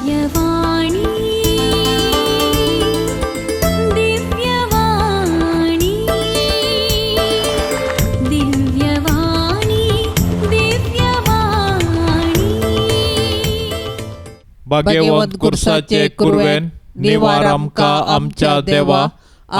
दिव्यवाणी दिव्यवाणी दिव्यवाणी दिव्यवाणी भाग्यवंत कुर्साचे कुरवेन निवार आमका आमच्या देवा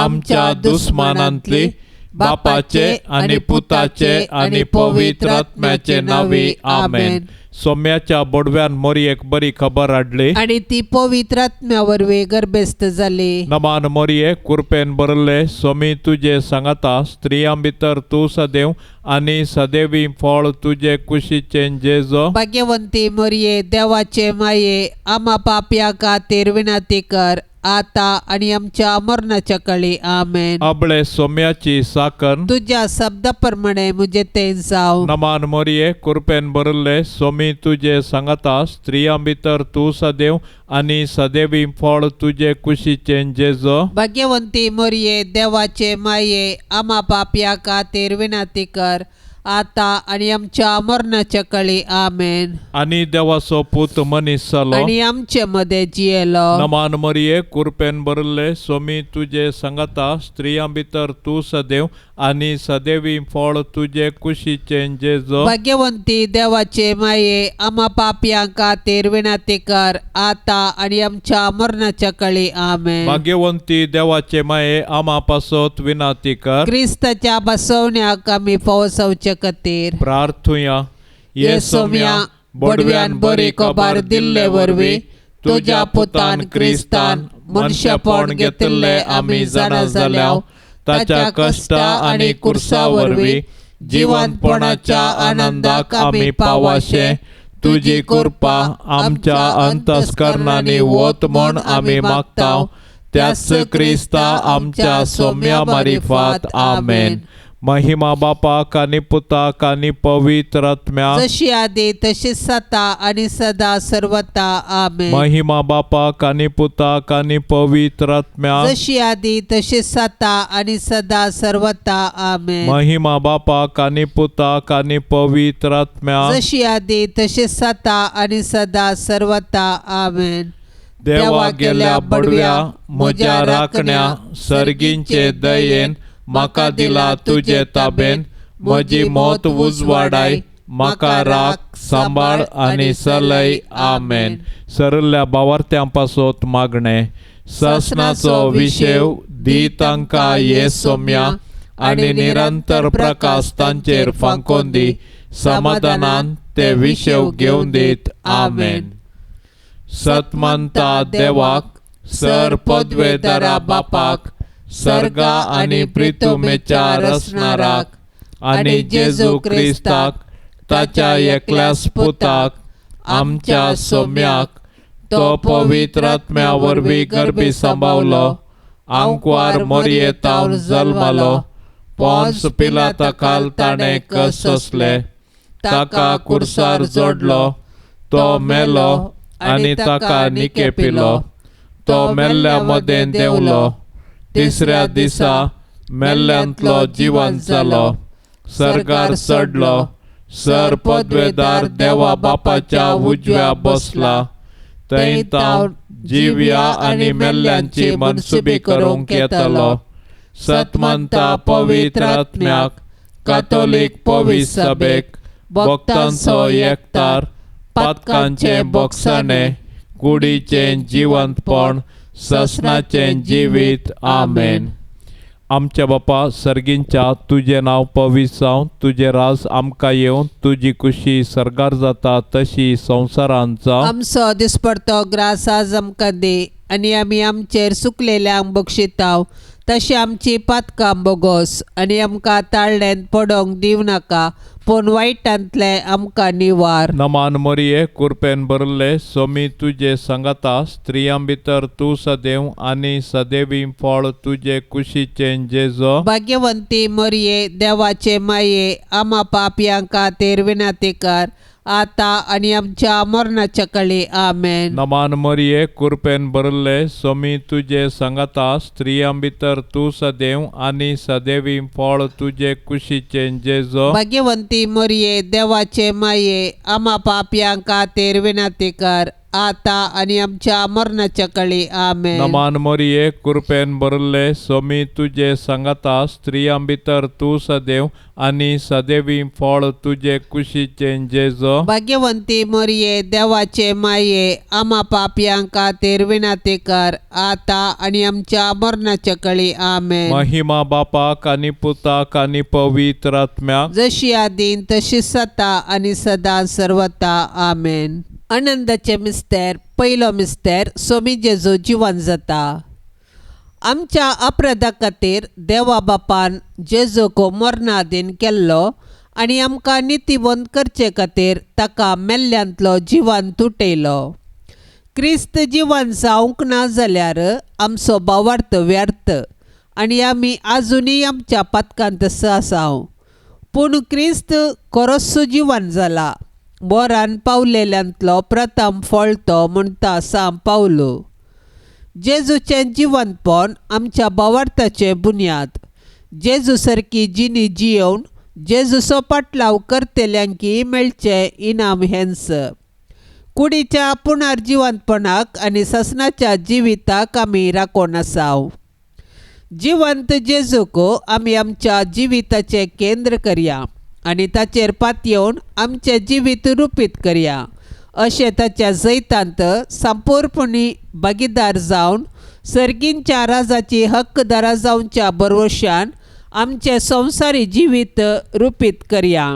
आमच्या दुश्मनांतली बापाचे आणि पुताचे आणि पवित्र आत्म्याचे नावी आमेन. सोम्याच्या बोडव्यान मोरयेक बरी खबर हाडली आणि ती पवित्र आत्म्यावरवी गर्भस्थ जाली. नमान मोरये कुरपेन बरले सोमी तुझे सांगता स्त्रियां भितर तू सदैव आणि सदैवी फळ तुझे कुशीचे जेजो. भाग्यवंती मोरये देवाचे माये आम्हा पाप्या खातीर विनंती कर आता आणि आमच्या मरणाच्या काळी आमेन. अबळे सोम्याची साकन तुझ्या शब्दाप्रमाणे मुझे तें जाव. नमान मोरये कुरपेन बरले सोमी तुझे सांगता स्त्रियां भितर तू सदैव आणि सदैवी फळ तुझे कुशीचे जेजो. भाग्यवंती मोरये देवाचे माये आम्हा पाप्या खातीर विनंती कर आता आणि आमच्या मरणाच्या काळी आमेन. आणि देवाचो पूत मनीस जालो आणि आमचे मध्ये जियेलो. नमान मोरये कुरपेन बरले सोमी तुझे सांगता स्त्रियां भितर तू सदैव आणि सदैवी फळ तुझे कुशीचे जेजो. भाग्यवंती देवाचे माये आम्हा पाप्या खातीर विनंती कर आता आणि आमच्या मरणाच्या काळी आमेन. भाग्यवंती देवाचे माये आम्हा पासोत विनंती कर. क्रिस्ताच्या बसवण्याक आम्ही पोहोचवचे खातीर प्रार्थुया. ये सोम्या बडव्यान बरी खबर दिल्ले वरवी तुझ्या पुतान क्रिस्तान मनशापण घेतिल्ले आम्ही जाणा जाल्याव ताच्या कष्टा आणि कुर्सा वरवी जिवंतपणाच्या आनंदाक आम्ही पावाशे तुझी कृपा आमच्या अंतस्करणांनी वत म्हण आम्ही मागताव. त्याच क्रिस्ता आमच्या सोम्या मारिफात आमेन. महिमा बापाक आणि पुताक आणि पवित्र आत्म्याक जशी आधी तशीच सता आणि सदा सर्वता आमेन. महिमा बापाक आणि पुताक आणि पवित्र आत्म्याक जशी आधी तशीच सता आणि सदा सर्वता आमेन. महिमा बापाक आणि पुताक आणि पवित्र आत्म्याक जशी आधी तशीच सता आणि सदा सर्वता आमेन. देवा गेल्या बडव्या म्हज्या राखण्या सर्गींचे दयेन माका दिला तुझे ताबेन. म्हजी मोत उजवाडाय माका राख सांबाळ आणि सलय आमेन. सरल्या भावार्थ्यां पासोत मागणे ससनाचो विशेव दी तांकां ये सोम्या आणि निरंतर प्रकाश तांचेर फांकोन दी. समाधानान ते विशेव घेवन दीत आमेन. सतमंता देवाक सर पदवेदारा बापाक सर्गा आणि प्रितुमेच्या रचणाराक आणि जेजू क्रिस्ताक ताच्या एकल्यास पुताक आमच्या सोम्याक तो पवित्र आत्म्या वरवी गर्भी सांबावलो. आंकवार मोरयेतावन जल्मालो. पोन्स पिलाताखाल ताणें कस सोंसले. ताका कुर्सार जोडलो. तो मेलो आणि ताका निके पिलो. तो मेल्ल्या मदें देंवलो. तिसऱ्या दिसा मेल्ल्यांतलो जिवंत जालो. सर्गार चडलो. सर पदवेदार देवा बापाच्या उजव्या बसला. थंय तावन जिव्या आणि मेल्ल्यांची मनसुबी करूंक येतलो. सतमंता पवित्र आत्म्याक कातोलीक पवित्र सभेक भक्तांचो एकतार पातकांचे बोगसाणे कुडीचे जिवंतपण ससनाचे जिवीत आमेन. आमच्या बापा सर्गींच्या तुझे नाव पवित्र जावं. तुझे राज आमकां येवन तुझी कुशी सर्गार जाता तशी संवसारांत जावं. आमचो दिसपडतो ग्रास आज आमकां दे आणि आमी आमचेर सुकलेल्यांक बक्षिताव तशी आमची पातकां बोगोस आणि आमकां ताळ्ळेंत पडोंक दिव नाका पूण वायटांतले आमकां निवार. नमान मोरये कुरपेन बरले सोमी तुझे सांगता स्त्रियां भितर तू सदैव आणि सदैवी फळ तुझे कुशीचे जेजो. भाग्यवंती मोरये देवाचे माये आम्हा पाप्यां खातीर विनंती कर आता आणि आमच्या मरणाच्या काळी आमेन. नमान मोरये कुरपेन बरले सोमी तुझे सांगता स्त्रियां भितर तू सदैव आणि सदैवी फळ तुझे कुशीचे जेजो. भाग्यवंती मोरये देवाचे माये आम्हा पाप्यां खातीर विनंती कर आता आणि आमच्या मरणाच्या काळी आमेन. नमान मरिये कृपेन भरले स्वामी तुझे सांगता स्त्रियां भितर तू सदैव आणि सदैवी फळ तुझे कुशीचे जेजो. भाग्यवंती मरिये देवाचे माये आम्हा पापयांक खातीर विनंती कर आता आणि आमच्या मरणाच्या काळी आमेन. महिमा बापाक आणि पुताक आणि पवित्र आत्म्याक जशी आदीन तशी सता आणि सदा सर्वता आमेन. आनंदाचे मिस्तेर पयलो मिस्तेर स्वामी जेजू जिवन जाता. आमच्या अपराधा खातीर देवा बापान जेजूको मरणाधीन केल्लो आनी आमकां नितीवंत करचे खातीर ताका मेल्ल्यांतलो जिवन तुटयलो. क्रिस्त जिवन जावंक ना जाल्यार आमचो भावार्थ व्यर्थ आनी आमी आजुनूय आमच्या पातकांत आसाव. पूण क्रिस्त खरोच जिवन जाला. बोरान पावलेल्यांतलो प्रथम फळ तो म्हणटा सांब पावलो. जेजूचें जिवनपण आमच्या भावार्थाचे बुन्याद. जेजू सारकी जिणी जियोवन जेजूचो पाटलाव करतेल्यांकी मेळचें इनाम हेंच. कुडीच्या पुनर्जिवंतपणाक आनी ससनाच्या जिविताक आमी राखून आसाव. जिवंत जेजूको आमी आमच्या जिविताचें केंद्र करया आनी ताचेर पातयेवन आमचें जिवीत रुपीत करया. अशें ताच्या जैतांत संपूर्णपणी भागीदार जावन सर्गींच्या राजाची हक्कदारा जावच्या भरवशान आमचें संवसारी जिवीत रुपीत करया.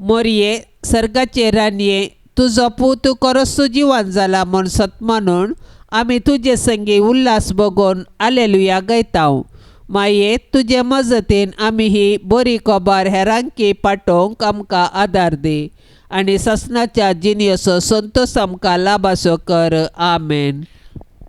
मोरये सर्गाचे रानये तुजो पूत खरोच जिवन जाला म्हूण सतमानून आमी तुजे संगी उल्हास भोगोवन हालेलुया गायताव. माये तुजे मजतीन आमी ही बरी खबर हेरांकी पाठोवंक आमकां आदार दी आनी ससनाच्या जिणेचो संतोष आमकां लाभासो कर. आमेन.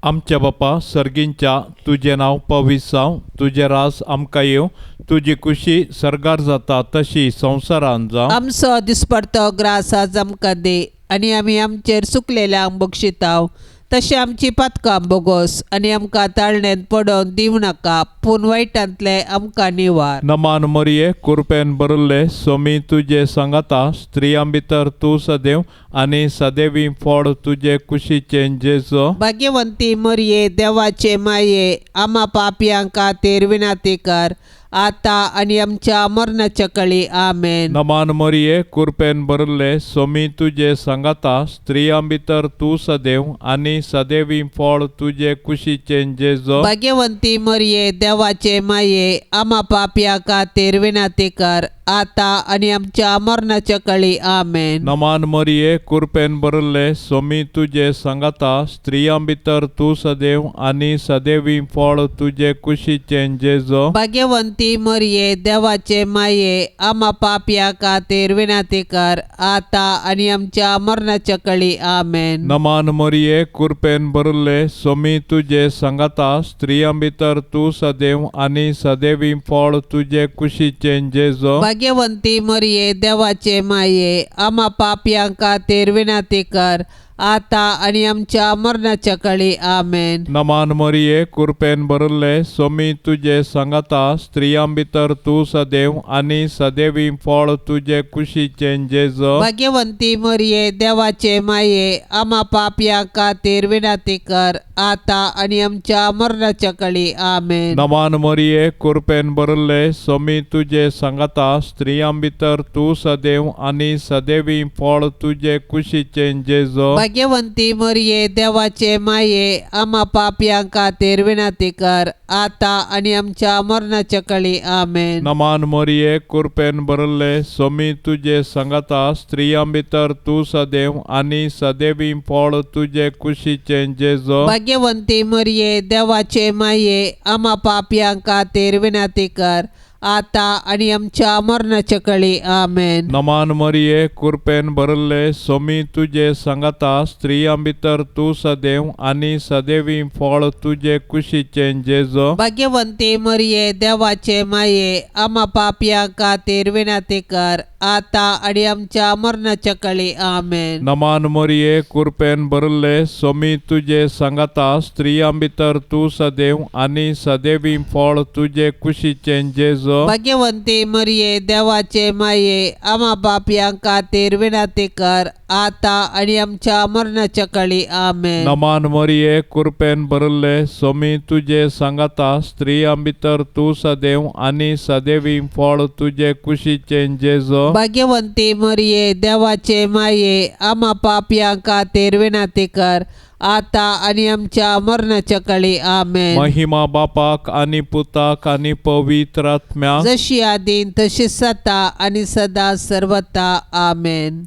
आमच्या बापा सर्गींच्या तुझे नाव पवित्र जावं. तुझे रास आमकां येवं. तुजी खुशी सर्गार जाता तशी संवसारान जावं. आमचो दिसपडतो ग्रास आज आमकां दे आनी आमी आमचेर चुकलेल्यांक बक्षिताव तशें आमची पातकां बोगोस आनी आमकां ताळणेन पडोवन दिवं नाका पूण वायटांतले आमकां निवार. नमान मरिये कृपेन भरले स्वामी तुझे सांगता स्त्रियां भितर तू सदैव आणि सदैवी फळ तुझे कुशीचे जेजो. भाग्यवंती मरिये देवाचे माये आम्हा पापयांक खातीर विनंती कर आता आणि आमच्या मरणाच्या काळी आमेन. नमान मरिये कृपेन भरले स्वामी तुझे सांगता स्त्रियां भितर तू सदैव आणि सदैवी फळ तुझे कुशीचे जेजो. भाग्यवंती मरिये देवाचे माये आम्हा पापयांक खातीर विनंती कर आता आणि आमच्या मरणाच्या काळी आमेन. नमान मरिये कृपेन भरले स्वामी तुझे सांगता स्त्रियां भितर तू सदैव आणि सदैवी फळ तुझे कुशीचे जेजो. भाग्यवंती मरिये देवाचे माये आम्हा पापयांक खातीर विनंती कर आता आणि आमच्या मरणाच्या काळी आमेन. नमान मरिये कृपेन भरले स्वामी तुझे सांगता स्त्रियां भितर तू सदैव आणि सदैवी फळ तुझे कुशीचे जेजो. भाग्यवंती मरिये देवाचे माये आम्हा पापयांक खातीर विनंती कर आता आणि आमच्या मरणाच्या काळी आमेन. नमान मरिये कृपेन भरले स्वामी तुझे सांगता स्त्रियां भितर तू सदैव आणि सदैवी फळ तुझे कुशीचे जेजो. भाग्यवंती मरिये देवाचे माये आम्हा पापयांक खातीर विनंती कर आता आणि आमच्या मरणाच्या काळी आमेन. नमान मरिये कृपेन भरले स्वामी तुझे सांगता स्त्रियां भितर तू सदैव आणि सदैवी फळ तुझे कुशीचे जेजो. भाग्यवंती मरिये देवाचे माये आम्हा पापयांक खातीर विनंती कर आता आणि आमच्या मरणाच्या काळी आमेन. नमान मरिये कृपेन भरले स्वामी तुझे सांगता स्त्रियां भितर तू सदैव आणि सदैवी फळ तुझे कुशीचे जेजो. भाग्यवंती मरिये देवाचे माये आम्हा पापयांक खातीर विनंती कर आता आणि आमच्या मरणाच्या काळी आमेन. नमान मरिये कृपेन भरले स्वामी तुझे सांगता स्त्रियां भितर तू सदैव आणि सदैवी फळ तुझे कुशीचे जेजो. भाग्यवंती मरिये देवाचे माये आम्हा पापयांक खातीर विनंती कर आता आणि आमच्या मरणाच्या काळी आमेन. नमान मरिये कृपेन भरले स्वामी तुझे सांगता स्त्रियां भितर तू सदैव आणि सदैवी फळ तुझे कुशीचे जेजो. जेजो भाग्यवंती मरिये देवाचे माये आम्हा पापयां खातीर विनंती कर आता आणि आमच्या मरणाच्या काळी आमेन. नमान मरिये कृपेन भरले स्वामी तुझे सांगता स्त्रियां भितर तू सदैव आणि सदैवी फळ तुझे कुशीचे जेजो भाग्यवंती मरिये देवाचे माये आम्हा पापयां खातीर विनंती कर आता आणि आमच्या मरणाच्या काळी आमेन. महिमा बापाक आणि पुताक आणि पवित्र आत्म्याक जशी आदीन तशी सता आणि सदा सर्वता आमेन.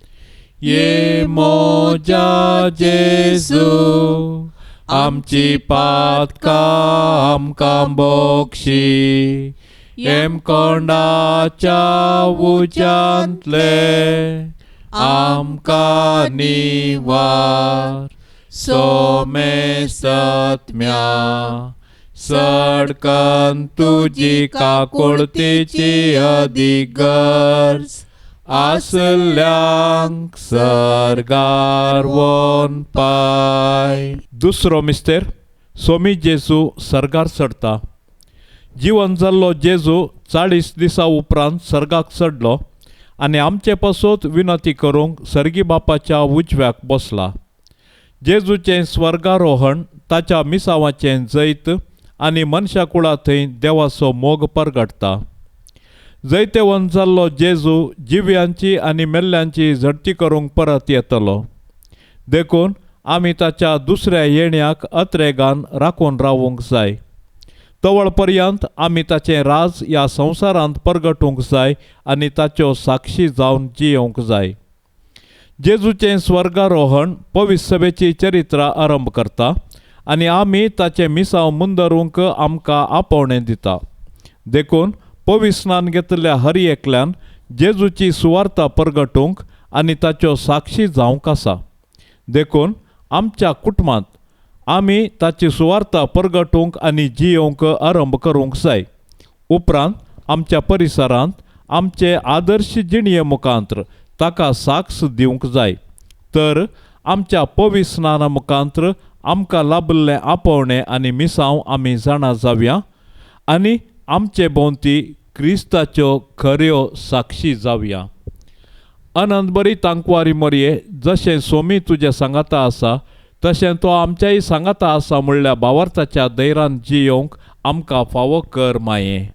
ये मोजा जेजू आमची पातका आमकां बोक्षी एम कोंडाच्या उज्यांतले आमकां निवार सोमे सत्म्या सडकन तुजी काकुळतेची अधिगर्ज आसल्यांक सरगार वोन पाय. दुसरो मिस्तेर स्वामी जेजू सरगार चडटा. जीवन जाल्लो जेजू 40 दिसां उपरांत सर्गाक चडलो आनी आमचे पासत विनंती करूंक सर्गी बापाच्या उजव्याक बसला. जेजूचें स्वर्गारोहण ताच्या मिसावाचें जैत आनी मनशा कुळा थंय देवाचो मोग परगटता. जैतेवन जाल्लो जेजू जिव्यांची आनी मेल्ल्यांची झडती करूंक परत येतलो. देखून आमी ताच्या दुसऱ्या येण्याक अत्रेगान राखून रावूंक जाय. तवळ पर्यंत आमी ताचें राज ह्या संवसारांत परगटूंक जाय आनी ताच्यो साक्षी जावन जियोंक जाय. जेजूचें स्वर्गारोहण पवित्र सभेची चरित्रां आरंभ करता आनी आमी ताचें मिसांव मुंदरूंक आमकां आपोवणें दिता. देखून पवित्र स्नान घेतल्या हर एकल्यान जेजूची सुवार्ता परगटूंक आनी ताच्यो साक्षी जावंक आसा. देखून आमच्या कुटुंबांत आमी ताची सुवार्ता परगटूंक आनी जियोंक आरंभ करूंक जाय. उपरांत आमच्या परिसरांत आमचे आदर्श जिणये मुखांत्र ताका साक्ष दिवंक जाय. तर आमच्या पवित्र स्नाना मुखांत्र आमकां लाबिल्लें आपोवणें आनी मिसांव आमी जाणा जावया आनी आमचे भोंवती क्रिस्ताच्यो खऱ्यो साक्षी जावया. अनंत बरी तांकवारी मरये जशें स्वामी तुजे सांगाता आसा तशें तो आमच्याय सांगाता आसा म्हणल्या भावार्थाच्या दैरान जियोंक आमकां फावो कर माये.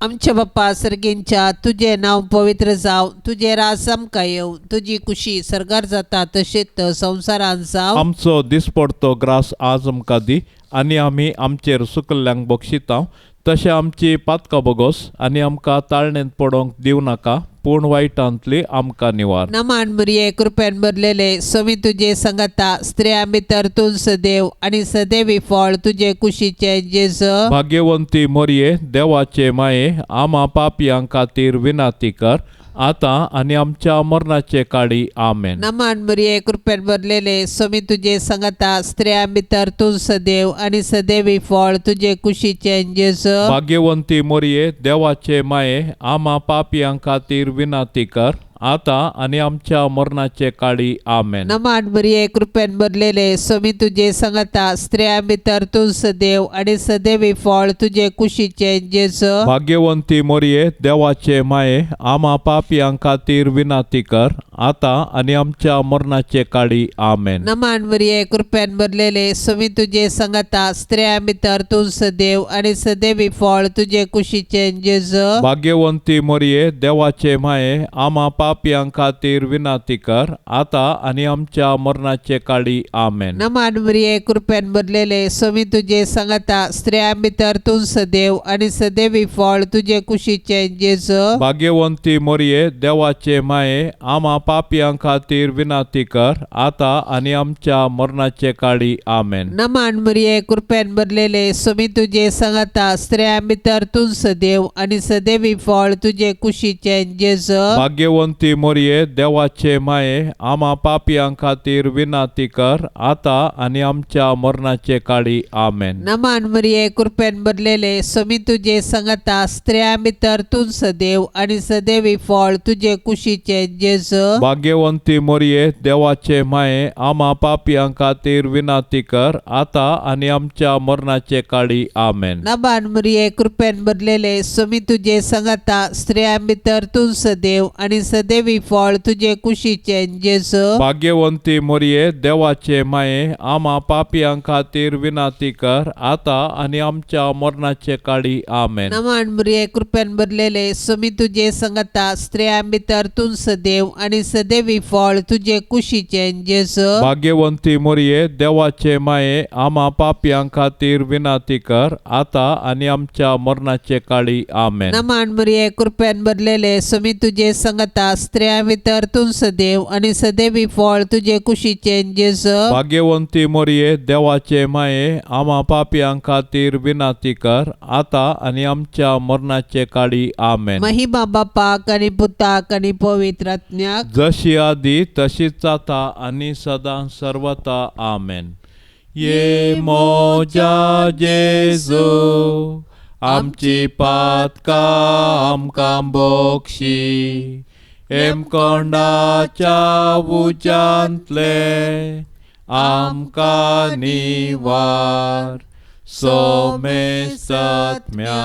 आमच्या बाप्पा सर्गींच्या तुझे नाव पवित्र जाव तुझे राज आमकां येवं तुजी कुशी सरगार जाता तशेंच संवसारांत जाव. आमचो दिसपडतो ग्रास आज आमकां दी आनी आमी आमचेर सुकल्ल्यांक बक्षिता तशें आमची पातकां बोगोस आनी आमकां ताळणेंत पडोवंक दिवं नाका पूण वायटांतली आमकां निवार. नमान मरिये कृपेन भरलेले स्वामी तुजे सांगाता स्त्रियां भितर तूं सदैव आनी सदैवी फळ तुजे कुशीचे जेजू. भाग्यवंती मरये देवाचे माये आम्हा पापयां खातीर विनंती कर आता आनी आमच्या मरणाचे काळी आमेन. नमान मरिये कृपेन भरलेले स्वामी तुजे सांगाता स्त्रियां भितर तूं सदैव आनी सदैवी फळ तुजे कुशीचे जेजू. भाग्यवंती मरये देवाचे माये आम्हा पापयां खातीर विनंती कर आता आनी आमच्या मरणाचे काळी आमेन. नमान मरिये कृपेन भरलेले स्वामी तुजे सांगाता स्त्रियां भितर तूं सदैव आनी सदैवी फळ तुजे कुशीचे जेजू. भाग्यवंती मरये देवाचे माये आम्हा पापयां खातीर विनंती कर आता आनी आमच्या मरणाचे काळी आमेन. नमान मरिये कृपेन भरलेले स्वामी तुजे सांगाता स्त्रियां भितर तूं सदैव आनी सदैवी फळ तुजे कुशीचे जेजू. भाग्यवंती मरये देवाचे माये आम्हा पापयां खातीर विनंती कर आता आनी आमच्या मरणाचे काळी आमेन. नमान मरिये कृपेन भरलेले स्वामी तुजे सांगाता स्त्रियां भितर तूं सदैव आनी सदैवी फळ तुजे कुशीचे जेजू. भाग्यवंती मरये देवाचे माये आम्हा पापयां खातीर विनंती कर आता आनी आमच्या मरणाचे काळी आमेन. नमान मरिये कृपेन भरलेले स्वामी तुजे सांगाता स्त्रियां भितर तूं सदैव आनी सदैवी फळ तुजे कुशीचे जेजू. भाग्यवंती भाग्यवंती मोरये देवाचे माये आम्हा पापियां खातीर विनाती कर आता आणि आमच्या मरणाचे काळी आमेन. नमान मरिये कृपेन भरलेले स्वामी तुझे संगता स्त्रिया भितर तूं सदैव आणि सदैवी फळ तुझे कुशीचे जेजू. भाग्यवंती मोरये देवाचे माये आम्हा पापियां खातीर विनाती कर आता आणि आमच्या मरणाचे काळी आमेन. नमान मरिये कृपेन भरलेले स्वामी तुझे संगता स्त्रिया भितर तूं सदैव आणि सदैवी फळ तुझे कुशीचे जेजू. भाग्यवंती मोरये देवाचे माये आम्हा पापियां खातीर विनाती कर आता आणि आमच्या मरणाचे काळी आमेन. नमान मरिये कृपेन भरलेले स्वामी तुझे संगता स्त्रिया भितर तूं सदैव आणि सदैवी फळ तुझे कुशीचे जेजू. भाग्यवंती मोरये देवाचे माये आम्हा पापियां खातीर विनाती कर आता आणि आमच्या मरणाचे काळी आमेन. नमान मरिये कृपेन भरलेले स्वामी तुझे संगता स्त्रिया भितर तूं सदैव आणि सदैवी फळ तुझे कुशीचे जेजू. भाग्यवंती मोरये देवाचे माये आम्हा पापियां खातीर विनाती कर आता आणि आमच्या मरणाचे काळी आमेन. महिमा बापाक आणि पुताक आणि पवित्र आत्म्याक जशी आधी तशीच आता आणि सदा सर्वता आमेन. ये मोजा जेजू आमची पातका आमकां बोक्षी एम कोंडाच्या उच्यांतले आमकां निवार सोमे सत्म्या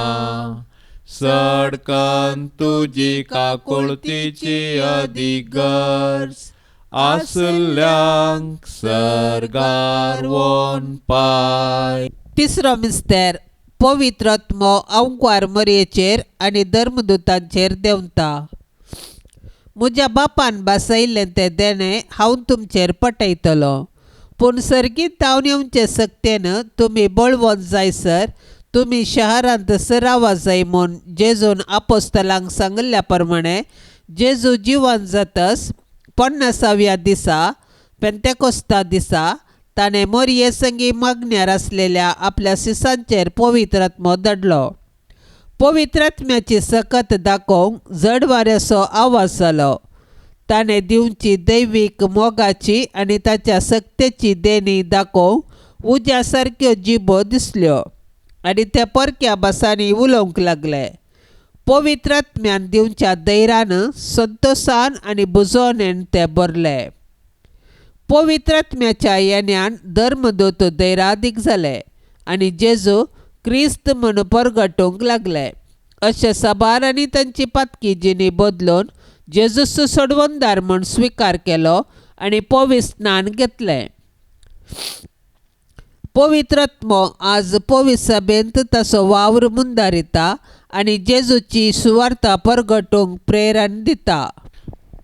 सडकन तुजी काकुळतीची अधिगर्ज आसल्यांक सर्गार वोन पाय. तिसरो मिस्तेर पवित्र आत्मो अंकुर मरयेचेर आनी धर्मदूतांचेर देंवता. म्हज्या बापान बासयिल्लें तें देणें हांव तुमचेर पटयतलो. पूण सर्गीत जावन येवचे सक्तेन तुमी बळवंत जायसर तुमी शहरांत रावा जाय म्हूण जेजून आपोस्तलांक सांगिल्ल्या प्रमाणे जेजू जिवंत जातस 50व्या दिसा पेंतेकोस्ता दिसा ताणें मोरये संगी मागण्यार आसलेल्या आपल्या शिसांचेर पवित्र आत्मो धाडलो. पवित्र आत्म्याची सकत दाखोवंक जड वाऱ्याचो आवाज जालो. ताणें दिवची दैवीक मोगाची आनी ताच्या सक्तेची देणी दाखोवंक उज्या सारक्यो जिबो दिसल्यो आनी ते परक्या भासांनी उलोवंक लागले. पवित्र आत्म्यान दिवच्या दैरान संतोशान आनी बुजोवणेन ते भरले. पवित्र आत्म्याच्या येण्यान धर्मदूत दैरादीक जाले आनी जेजू क्रिस्त म्हूण परगटूंक लागले. अशें साबारांनी तांची पातकी जिणी बदलून जेजूस सोडवणदार म्हूण स्विकार केलो आनी पवित्र स्नान घेतलें. पवित्र आत्मो आज पवित्र सभेंत ताचो वावर मुंदारिता आनी जेजूची सुवार्ता परगटूंक प्रेरण दिता.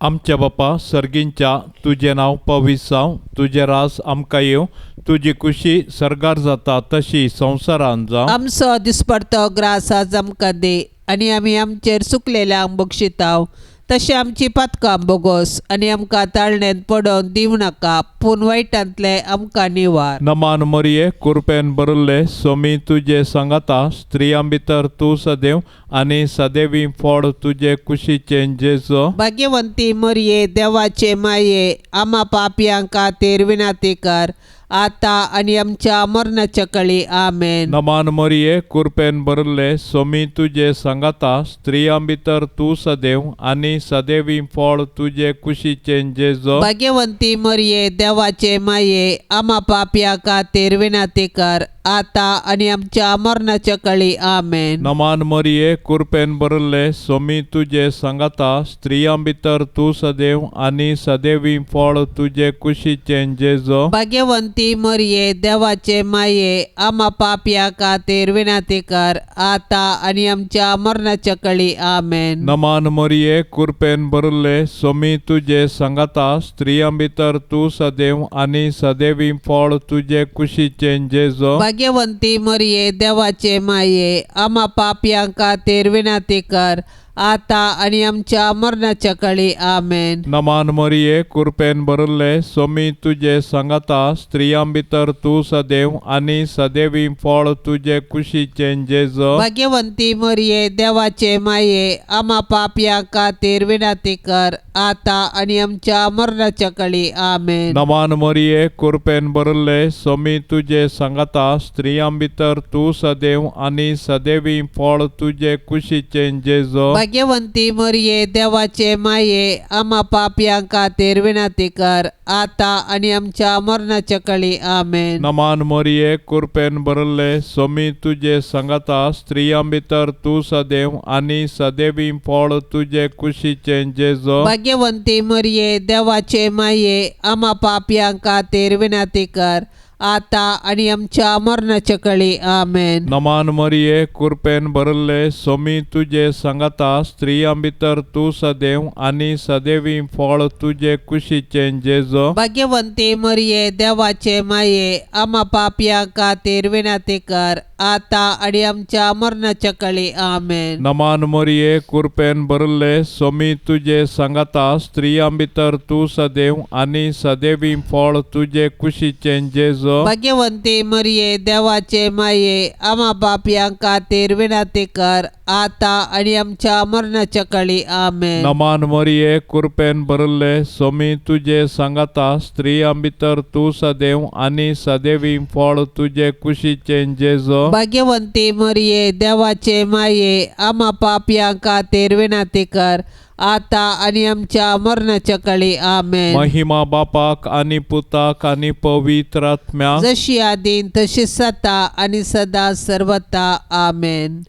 आमच्या बापा सर्गींच्या तुझे नांव पवित्र जावं, तुझे रास आमकां येवं, तुजी खुशी सर्गार जाता तशी संवसारांत जावं. आमचो दिसपडतो ग्रास आज आमकां दे आनी आमी आमचेर चुकलेल्यांक बक्षिताव तशें आमची पातकां बोगोस आनी आमकां ताळणेंत पडोवन दिवं नाका पूण वायटांतले आमकां निवार. नमान मरिये कृपेन भरिल्ले स्वामी तुजे सांगाता स्त्रियां भितर तूं सदैव आनी सदैवी फळ तुजे कुशीचे जेजू. भाग्यवंती मरिये देवाचे माये आम्हा पापयां खातीर विनाती कर आता आनी आमच्या मरणाच्या काळी आमेन. नमान मरिये कृपेन भरिल्ले स्वामी तुजे सांगाता स्त्रियां भितर तूं सदैव आनी सदैवी फळ तुजे कुशीचे जेजू. भाग्यवंती मरिये देवाचे माये आम्हा पापयां खातीर विनाती कर आता आनी आमच्या मरणाच्या काळी आमेन. नमान मरिये कृपेन भरिल्ले स्वामी तुजे सांगाता स्त्रियां भितर तूं सदैव आनी सदैवी फळ तुजे कुशीचे जेजू. भाग्यवंती मरिये देवाचे माये आम्हा पापयां खातीर विनाती कर आता आनी आमच्या मरणाच्या काळी आमेन. नमान मरिये कृपेन भरिल्ले स्वामी तुजे सांगाता स्त्रियां भितर तूं सदैव आनी सदैवी फळ तुजे कुशीचे जेजू. भाग्यवंती मरिये देवाचे माये आम्हा पापयां खातीर विनाती कर आता आणि आमच्या मरणाच्या काळी आमेन. नमान मरिये कृपेन भरले स्वामी तुझे सांगता स्त्रियां भितर तू सदैव आणि सदैवी फळ तुझे कुशीचे जेजो. भाग्यवंती मरिये देवाचे माये आम्हा पापया खातीर विनंती कर आता आणि आमच्या मरणाच्या काळी आमेन. नमान मरिये कृपेन भरले स्वामी तुझे सांगता स्त्रियां भितर तू सदैव आणि सदैवी फळ तुझे कुशीचे जेजो. भाग्यवंती मरिये देवाचे माये आम्हा पापया खातीर विनंती कर आता आणि आमच्या मरणाच्या काळी आमेन. नमान मरिये कृपेन भरले स्वामी तुझे सांगता स्त्रियां भितर तू सदैव आणि सदैवी फळ तुझे कुशीचे जेजो. भाग्यवंती मरिये देवाचे माये आम्हा पापया खातीर विनंती कर आता आणि आमच्या मरणाच्या काळी आमेन. नमान मरिये कृपेन भरले स्वामी तुझे सांगता स्त्रियां भितर तू सदैव आणि सदैवी फळ तुझे कुशीचे जेजो. भाग्यवंती मरिये देवाचे माये आम्हा पापया खातीर विनंती कर आता आणि आमच्या मरणाच्या काळी आमेन. नमान मरिये कृपेन भरले स्वामी तुझे सांगता स्त्रियां भितर तू सदैव आणि सदैवी फळ तुझे कुशीचे जेजो. भाग्यवंती मरिये देवाचे माये आम्हा पापया खातीर विनंती कर आता आणि आमच्या मरणाच्या काळी आमेन. नमान मरिये कृपेन भरले स्वामी तुझे सांगता स्त्रियां भितर तू सदैव आणि सदैवी फळ तुझे कुशीचे जेजो. भाग्यवंती मरिये देवाचे माये आम्हा पापया खातीर विनंती कर आता आणि आमच्या मरणाच्या काळी आमेन. महिमा बापाक आणि पुताक आणि पवित्र आत्म्याक जशी आदीन तशी सता आणि सदा सर्वता आमेन.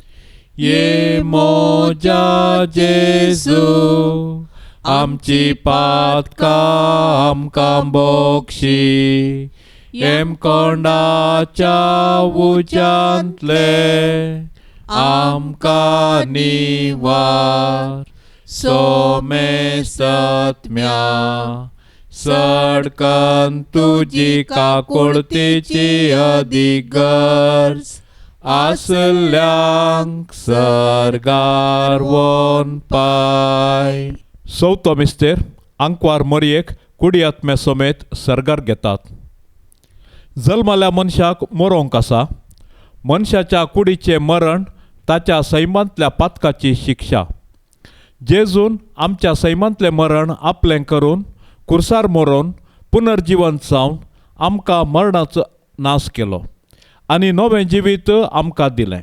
ये मोजा जेजू आमची पातका आमकां बोक्षी एम कोंडाच्या उज्यांतले आमकां निवार सोमे सत्म्या सडकन तुजी काकुळतेची अधिगर्ज आसल्यांक सरगार वोन पाय. चवथो मिस्तेर आंकवार मरयेक कुडी आत्म्या समेत सरगार घेतात. जल्मल्या मनशाक मरोंक आसा. मनशाच्या कुडीचे मरण ताच्या सैमांतल्या पातकाची शिक्षा. जेजून आमच्या सैमांतलें मरण आपलें करून कुर्सार मरोवन पुनर्जिवंत जावन आमकां मरणाचो नाश केलो आनी नवें जिवीत आमकां दिलें.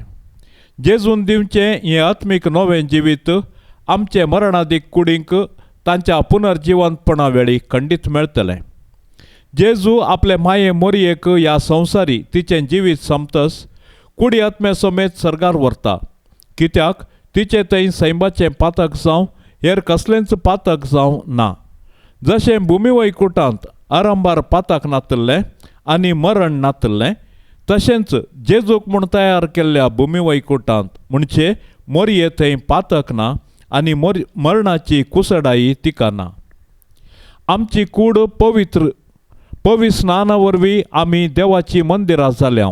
जेजून दिवचें हें आत्मीक नवें जिवीत आमचे मरणादीक कुडींक तांच्या पुनर्जिवंतपणा वेळी खंडीत मेळटलें. जेजू आपले माये मरयेक ह्या संवसारी तिचें जिवीत सोंपतस कुडी आत्म्या समेत सरगार व्हरता. कित्याक तिचे थंय सैमाचें पातक जावं हेर कसलेंच पातक जावं ना. जशें भुमी वैकुंठांत आरंभार पातक नातल्लें आनी मरण नातल्लें तशेंच जेजूक म्हूण तयार केल्ल्या भुमी वैकुंठांत म्हणजे मरये थंय पातक ना आनी मरणाची कुसडाई तिका ना. आमची कूड पवित्र स्नाना वरवीं आमी देवाची मंदिरां जाल्या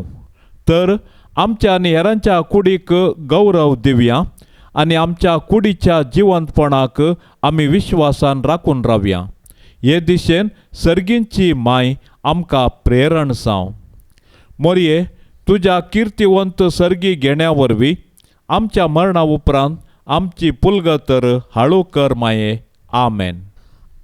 तर आमच्या आनी हेरांच्या कुडीक गौरव दिवया आनी आमच्या कुडीच्या जिवंतपणाक आमी विश्वासान राखून रावया. हे दिशेन सर्गींची माय आमकां प्रेरण जावं. मरये तुज्या किर्तिवंत सर्गी घेण्या वरवीं आमच्या मरणा उपरांत आमची पुलगतर हाळू कर माये. आमेन.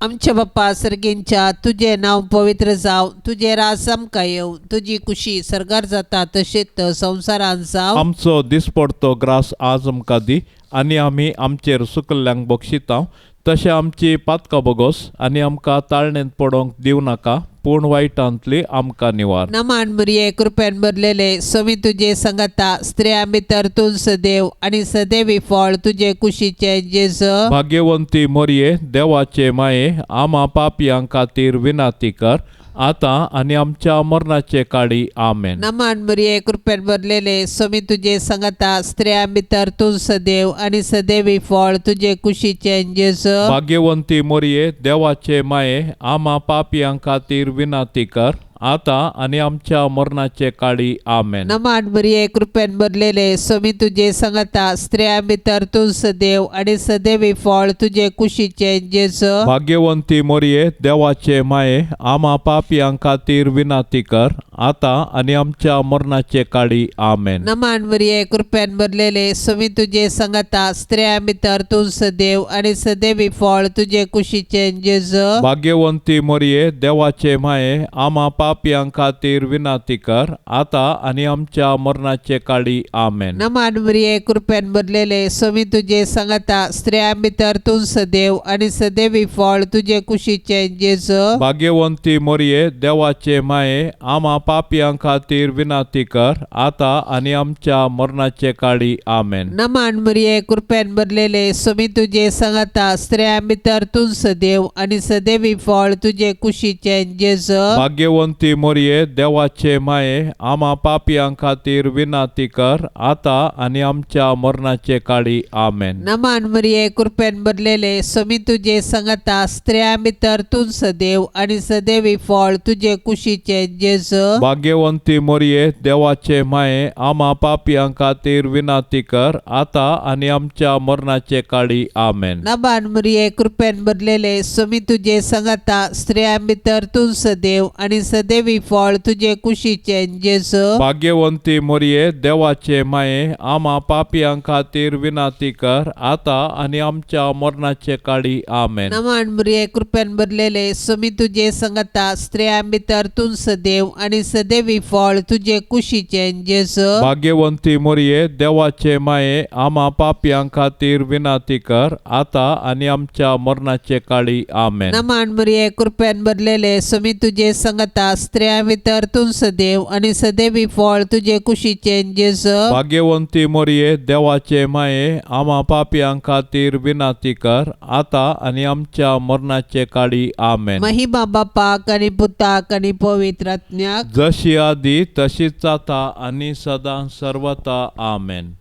आमच्या बाप्पा सर्गींच्या तुझे नाव पवित्र जावं. तुझे राज आमकां येवं. तुजी कुशी सरगार जाता तशेंच संवसारांत जावं. आमचो दिसपडतो ग्रास आज आमकां दी आनी आमी आमचेर सुकल्ल्यांक बक्षिता तशें आमची पातकां बोगोस आनी आमकां ताळणेंत पडोंक दिवं नाका पूण वायटांतली आमकां निवार. नमान मरिये कृपेन भरलेले स्वामी तुझे सांगता स्त्रियां भितर तूं सदैव आनी सदैवी फळ तुझे कुशीचे जेजू. भाग्यवंती मरये देवाचे माये आम्हा पापयां खातीर विनाती कर आता आनी आमच्या मरणाचे काळी. आमेन. नमान मरिये कृपेन भरलेले स्वामी तुझे सांगता स्त्रियां भितर तूं सदैव आनी सदैवी फळ तुझे कुशीचे जेजू. भाग्यवंती मरये देवाचे माये आम्हा पापयां खातीर विनाती कर आता आणि आमच्या मरणाचे काळी आमेन. नमान मरिये कृपेन भरलेले स्वामी तुझे संगता स्त्रिया भितर तू सदैव आणि सदैवी फळ तुझे कुशीचे जेजू. भाग्यवंती मोरये देवाचे माये आम्हा पापियां खातीर विनाती कर आता आणि आमच्या मरणाचे काळी आमेन. नमान मरिये कृपेन भरलेले स्वामी तुझे संगता स्त्रिया भितर तू सदैव आणि सदैवी फळ तुझे कुशीचे जेजू. भाग्यवंती मोरये देवाचे माये आम्हा पापियां खातीर विनाती कर आता आणि आमच्या मरणाचे काळी आमेन. नमान मरिये कृपेन भरलेले स्वामी तुझे संगता स्त्रिया भितर तू सदैव आणि सदैवी फळ तुझे कुशीचे जेजू. भाग्यवंती मोरये देवाचे माये आम्हा पापियां खातीर विनाती कर आता आणि आमच्या मरणाचे काळी आमेन. नमान मरिये कृपेन भरलेले स्वामी तुझे संगता स्त्रिया भितर तू सदैव आणि सदैवी फळ तुझे कुशीचे जेजू. भाग्यवंती मोरये देवाचे माये आम्हा पापियां खातीर विनाती कर आता आणि आमच्या मरणाचे काळी आमेन. नमान मरिये कृपेन भरलेले स्वामी तुझे संगता स्त्रिया भितर तू सदैव आणि सदैवी फळ तुझे कुशीचे जेजू. भाग्यवंती मोरये देवाचे माये आम्हा पापियां खातीर विनाती कर आता आणि आमच्या मरणाचे काळी आमेन. नमान मरिये कृपेन भरलेले स्वामी तुझे संगता स्त्रिया भितर तू सदैव आणि सदैवी फळ तुझे कुशीचे जेजू. भाग्यवंती मोरये देवाचे माये आम्हा पापियां खातीर विनाती कर आता आणि आमच्या मरणाचे काळी आमेन. नमान मरिये कृपेन भरलेले स्वामी तुझे संगता स्त्रिया भितर तू सदैव आणि सदैवी फळ तुझे कुशीचे जेजू. भाग्यवंती मोरये देवाचे माये आम्हा पापियां खातीर विनाती कर आता आणि आमच्या मरणाचे काळी आमेन. नमान मरिये कृपेन भरलेले स्वामी तुझे संगता स्त्रिया भितर तू सदैव आणि सदैवी फळ तुझे कुशीचे जेजू. भाग्यवंती मोरये देवाचे माये आम्हा पापियां खातीर विनाती कर आता आणि आमच्या मरणाचे काळी आमेन. महिमा बापाक आणि पुताक आणि पवित्र आत्म्याक जशी आधी तशीच आता आणि सदा सर्वता आमेन.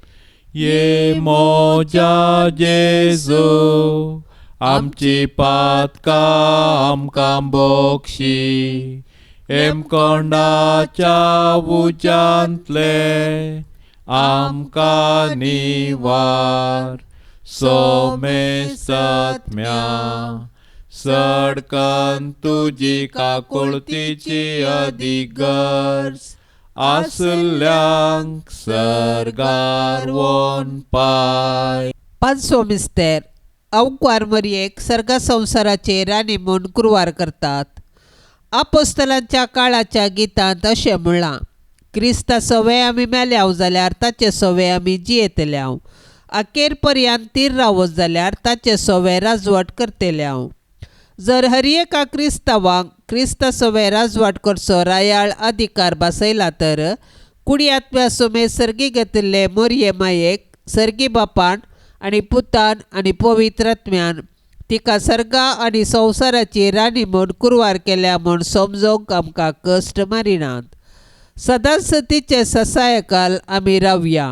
ये मोजा जेजू आमची पातकां आमकां बोगशी एम कोंडाच्या उज्यांतले आमकां निवार सोमेसात्म्या सडकन तुजी काकुळतीची अधिगर्ज आसल्यांक सर्गार वोन पाय. पांचवो मिस्तेर अवकार मरियेक सर्ग संसाराचे राणी म्हूण कुरवार करतात. आपोस्तलांच्या काळाच्या गितांत अशें म्हणलां, क्रिस्ता सवे आमी मेल्याव जाल्यार ताचे सवे आमी जियेतल्याव. अखेर पर्यंत तीर रावत जाल्यार ताचे सवे राजवट करतल्याव. जर हर एका क्रिस्तावांक क्रिस्ता सवे राजवट करचो रायाळ अधिकार बसयला तर कुडी आत्म्या सोमे सर्गी घेतिल्ले मोरये मायेक सर्गी बापान आणि पुतान आणि पवित्र आत्म्यान तिका सर्गा आणि संवसाराची राणी म्हूण कुरवार केल्या म्हूण समजोवंक आमकां कश्ट मारिनात. सदांच तिचे ससायकाल आमी रावया.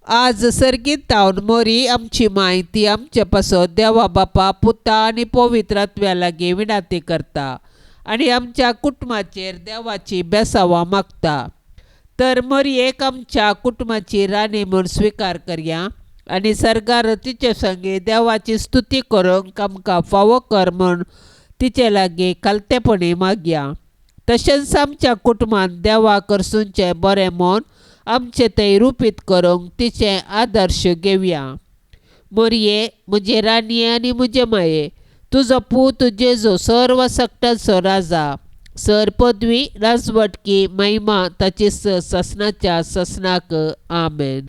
आज सर्गीत तावन मोरी आमची माय ती आमचे पासत देवा बापा पुता आणि पवित्र आत्म्या लागीं विणाती करता आणि आमच्या कुटुंबाचेर देवाची बेसावां मागता. तर मोरयेक आमच्या कुटुंबाची राणी म्हूण स्विकार करया आणि सर्गार तिचे संगी देवाची स्तुती करूंक आमकां फावो कर म्हूण तिचे लागीं कालतेपणी मागया. तशेंच आमच्या कुटुंबान देवा करसूंचे बरें मोन आमचे थंय रुपीत करूंक तिचे आदर्श घेवया. मोरये म्हजे राणये आनी म्हजे माये तुजो पूत जेजू सर्व सक्ताचो राजा सर पदवी राजवटकी महिमा ताची ससनाच्या ससनाक आमेन.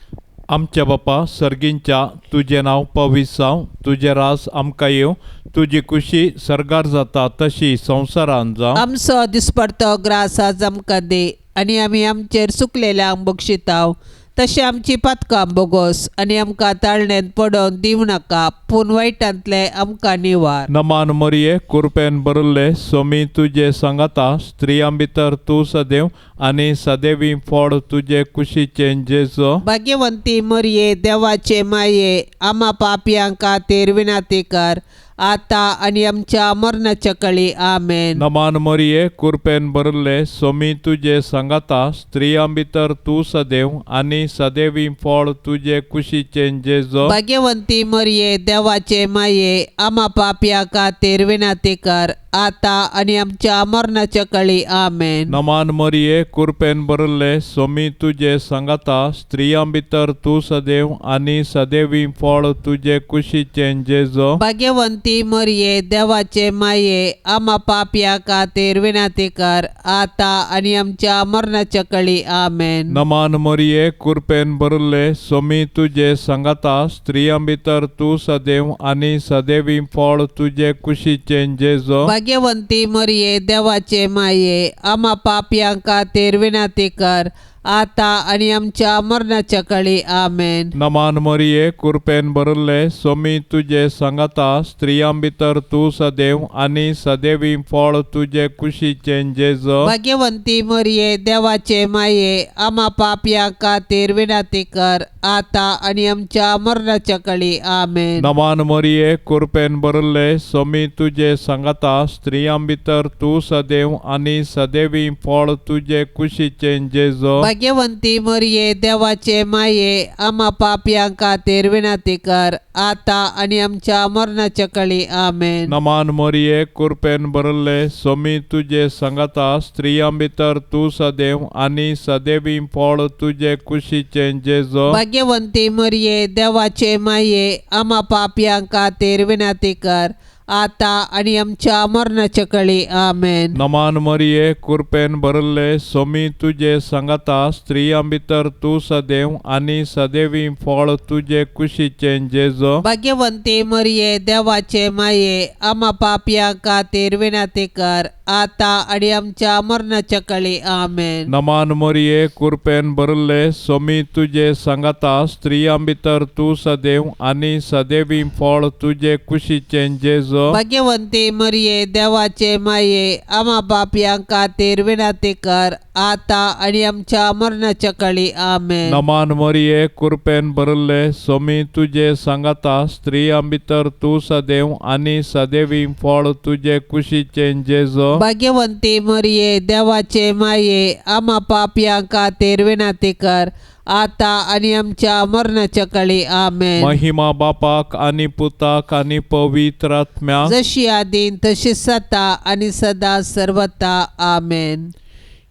आमच्या बापा सर्गींच्या तुझे नाव पवित्र जावं, तुझे रास आमकां येवं, तुजी खुशी सर्गार जाता तशी संवसारान जावं. आमचो दिसपडतो ग्रास आज आमकां दे आनी आमी आमचेर चुकलेल्यांक बक्षिताव तशें आमची पातकां बोगोस आनी आमकां ताळणेंत पडोवन दिवं नाका पूण वायटांतले आमकां निवार. नमान मोरये कृपेन बरल्ले सोमी तुजे सांगाता स्त्रियां भितर तूं सदैव आनी सदैवी फळ तुजे कुशीचे जेजू. भाग्यवंती मोरये देवाचे माये आमा पापयां खातीर विनाती कर आता आणि आमच्या मरणाच्या काळी आमेन. नमान मरिये कृपेन भरले सोमी तुझे सांगाता स्त्रियां भितर तू सदैव आणि सदैवी फळ तुझे कुशीचे जेजो. भाग्यवंती मरिये देवाचे माये आम्हा पाप्या खातीर विनंती कर आता आणि आमच्या मरणाच्या काळी आमेन. नमान मरिये कृपेन भरले सोमी तुझे सांगाता स्त्रियां भितर तू सदैव आणि सदैवी फळ तुझे कुशीचे जेजो. भाग्यवंती मरिये देवाचे माये आम्हा पाप्या खातीर विनंती कर आता आणि आमच्या मरणाच्या काळी आमेन. नमान मरिये कृपेन भरले सोमी तुझे सांगाता स्त्रियां भितर तू सदैव आणि सदैवी फळ तुझे कुशीचे जेजो. भाग्यवंती मरिये देवाचे माये आम्हा पाप्या खातीर विनंती कर आता आणि आमच्या मरणाच्या काळी आमेन. नमान मरिये कृपेन भरले सोमी तुझे सांगाता स्त्रियां भितर तू सदैव आणि सदैवी फळ तुझे कुशीचे जेजो. भाग्यवंती मरिये देवाचे माये आम्हा पाप्या खातीर विनंती कर आता आणि आमच्या मरणाच्या काळी आमेन. नमान मरिये कृपेन भरले सोमी तुझे सांगाता स्त्रियां भितर तू सदैव आणि सदैवी फळ तुझे कुशीचे जेजो. भाग्यवंती मरिये देवाचे माये आम्हा पाप्या खातीर विनंती कर आता आणि आमच्या मरणाच्या काळी आमेन. नमान मरिये कृपेन भरले सोमी तुझे सांगाता स्त्रियां भितर तू सदैव आणि सदैवी फळ तुझे कुशीचे जेजो. भाग्यवंती मरिये देवाचे माये आम्हा पाप्या खातीर विनंती कर आता आणि आमच्या मरणाच्या काळी आमेन. नमान मरिये कृपेन भरले सोमी तुझे सांगाता स्त्रियां भितर तू सदैव आणि सदैवी फळ तुझे कुशीचे जेजो. भाग्यवंती मरिये देवाचे माये आम्हा पाप्या खातीर विनंती कर आता आणि आमच्या मरणाच्या काळी आमेन. नमान मरिये कृपेन भरले सोमी तुझे सांगाता स्त्रियां भितर तू सदैव आणि सदैवी फळ तुझे कुशीचे जेजो. भाग्यवंती मरिये देवाचे माये आम्हा पाप्या खातीर विनंती कर आता आणि आमच्या मरणाच्या काळी आमेन. नमान मरिये कृपेन भरले सोमी तुझे सांगाता स्त्रियां भितर तू सदैव आणि सदैवी फळ तुझे कुशीचे जेजो. भाग्यवंती मरिये देवाचे माये आम्हा पाप्या खातीर विनंती कर आता आणि आमच्या मरणाच्या काळी आमेन. महिमा बापाक आणि पुताक आणि पवित्र आत्म्या जशी आदीन तशी सता आणि सदा सर्वता आमेन.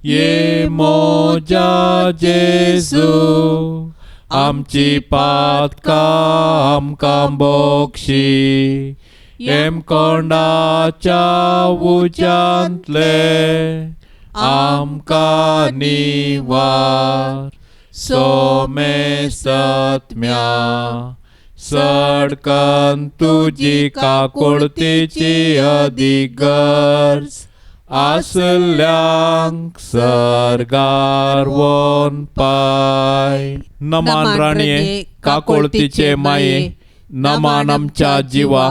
ये मोजा जेजू आमची पातका आमकां बोक्षी एम कोंडाच्या उज्यांतले आमकां निवार सोमे सत्म्या सडकन तुजी काकुळतीची अधिगर्ज आसल्यांक सरगार वोन पाय. नमान राणये काकुळतीचे माये नमान आमच्या जिवा